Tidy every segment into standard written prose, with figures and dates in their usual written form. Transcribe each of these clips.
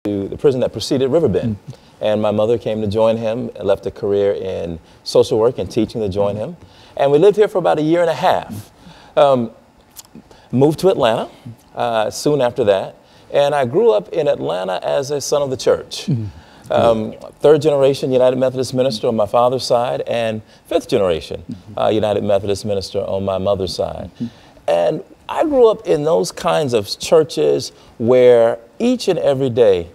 to the prison that preceded Riverbend. And my mother came to join him, left a career in social work and teaching to join him. And we lived here for about a year and a half. Moved to Atlanta soon after that. And I grew up in Atlanta as a son of the church. Third generation United Methodist minister on my father's side, and fifth generation United Methodist minister on my mother's side. And I grew up in those kinds of churches where each and every day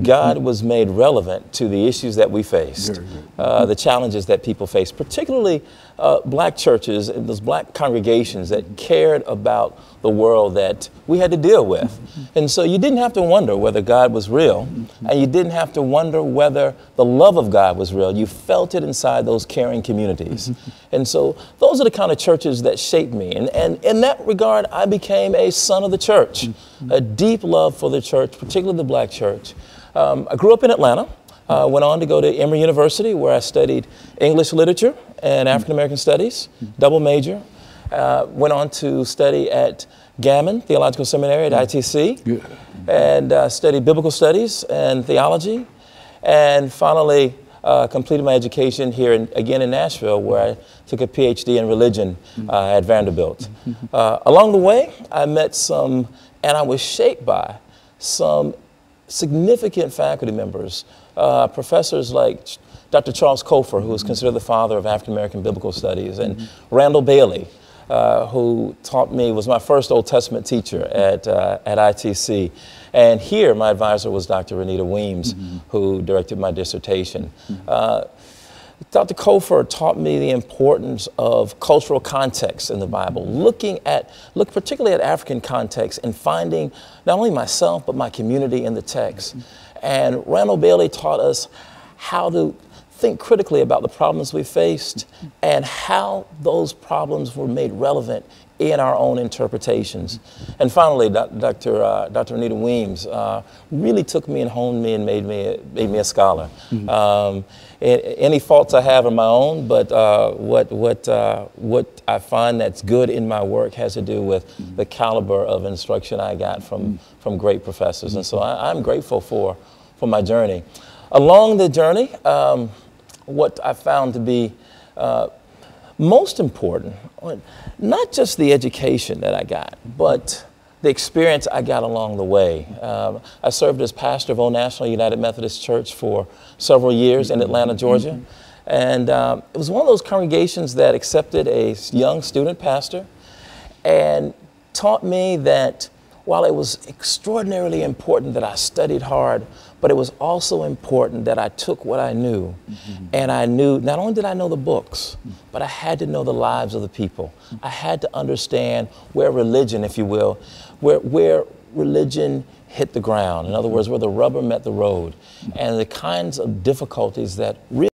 God was made relevant to the issues that we faced, the challenges that people face, particularly black churches and those black congregations that cared about the world that we had to deal with. And so you didn't have to wonder whether God was real, and you didn't have to wonder whether the love of God was real. You felt it inside those caring communities. And so those are the kind of churches that shaped me. And in that regard, I became a son of the church, a deep love for the church, particularly the black church. I grew up in Atlanta, went on to go to Emory University, where I studied English literature and African American studies, double major. Went on to study at Gammon Theological Seminary at ITC, and studied biblical studies and theology, and finally completed my education here again in Nashville, where I took a PhD in religion at Vanderbilt. Along the way, I met some, and I was shaped by some significant faculty members, professors like Dr. Charles Cofer, who is considered the father of African American biblical studies, and Randall Bailey, who taught me, was my first Old Testament teacher at ITC. And here, my advisor was Dr. Renita Weems, who directed my dissertation. Dr. Cofer taught me the importance of cultural context in the Bible, look particularly at African context and finding not only myself, but my community in the text. And Randall Bailey taught us how to think critically about the problems we faced and how those problems were made relevant in our own interpretations. And finally, Dr. Renita Weems really took me and honed me and made me a scholar. Any faults I have are my own, but what I find that's good in my work has to do with the caliber of instruction I got from great professors. And so I'm grateful for my journey. Along the journey, what I found to be most important, not just the education that I got, but the experience I got along the way. I served as pastor of Old National United Methodist Church for several years in Atlanta, Georgia. And it was one of those congregations that accepted a young student pastor and taught me that while it was extraordinarily important that I studied hard, but it was also important that I took what I knew, and I knew, not only did I know the books, but I had to know the lives of the people. I had to understand where religion, if you will, where religion hit the ground. In other words, where the rubber met the road, and the kinds of difficulties that really